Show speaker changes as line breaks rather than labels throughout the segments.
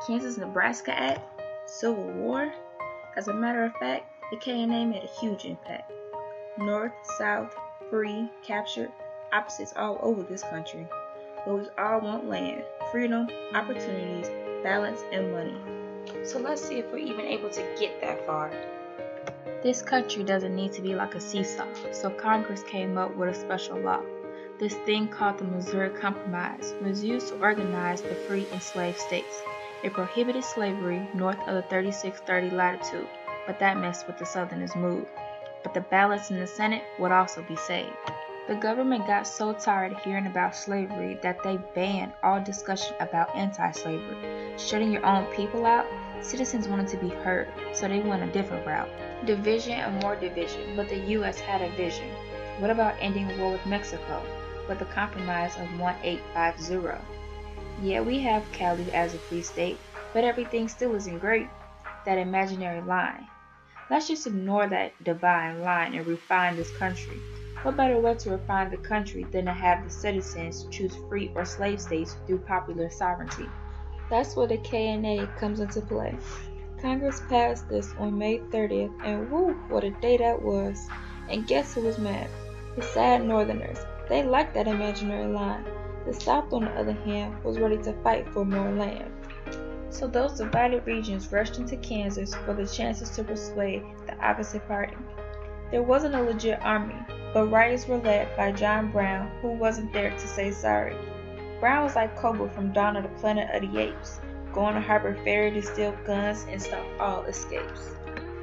Kansas-Nebraska Act, Civil War. As a matter of fact, the K&A made a huge impact. North, South, free, captured, opposites all over this country. But we all want land, freedom, opportunities, balance, and money. So let's see if we're even able to get that far. This country doesn't need to be like a seesaw, so Congress came up with a special law. This thing called the Missouri Compromise was used to organize the free enslaved states. It prohibited slavery north of the 3630 latitude, but that messed with the Southerners' mood. But the ballots in the Senate would also be saved. The government got so tired of hearing about slavery that they banned all discussion about anti-slavery. Shutting your own people out, citizens wanted to be heard, so they went a different route. Division and more division, but the U.S. had a vision. What about ending war with Mexico, with the compromise of 1850? Yeah, we have Cali as a free state, but everything still isn't great. That imaginary line. Let's just ignore that divine line and refine this country. What better way to refine the country than to have the citizens choose free or slave states through popular sovereignty? That's where the K&A comes into play. Congress passed this on May 30th, and woo, what a day that was. And guess who was mad? The sad Northerners. They liked that imaginary line. The South, on the other hand, was ready to fight for more land. So those divided regions rushed into Kansas for the chances to persuade the opposite party. There wasn't a legit army, but riots were led by John Brown, who wasn't there to say sorry. Brown was like Cobra from Dawn of the Planet of the Apes, going to Harbor Ferry to steal guns and stop all escapes.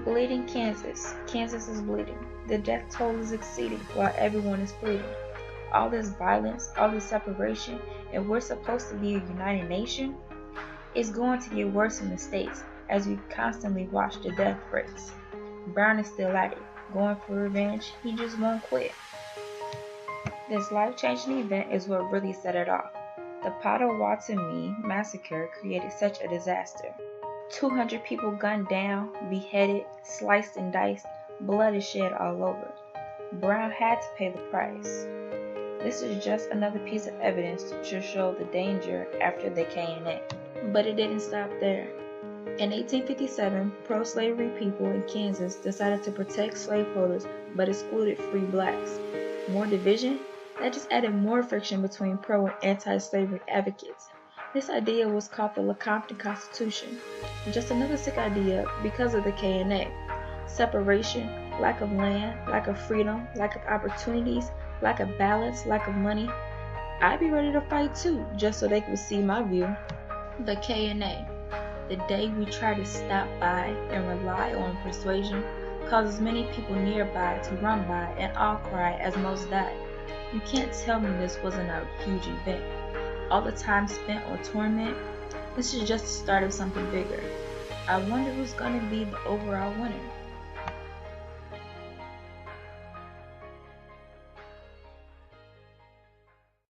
Bleeding Kansas. Kansas is bleeding. The death toll is exceeding while everyone is bleeding. All this violence, all this separation, and we're supposed to be a united nation? It's going to get worse in the States as we constantly watch the death rates. Brown is still at it, going for revenge. He just won't quit. This life-changing event is what really set it off. The Potawatomi massacre created such a disaster. 200 people gunned down, beheaded, sliced and diced, blood is shed all over. Brown had to pay the price. This is just another piece of evidence to show the danger after the K&A. But it didn't stop there. In 1857, pro-slavery people in Kansas decided to protect slaveholders but excluded free blacks. More division? That just added more friction between pro and anti-slavery advocates. This idea was called the Lecompton Constitution. Just another sick idea because of the K&A. Separation, lack of land, lack of freedom, lack of opportunities, lack of balance, lack of money. I'd be ready to fight too, just so they could see my view. The K&A. The day we try to stop by and rely on persuasion causes many people nearby to run by and all cry as most died. You can't tell me this wasn't a huge event. All the time spent on torment, this is just the start of something bigger. I wonder who's going to be the overall winner.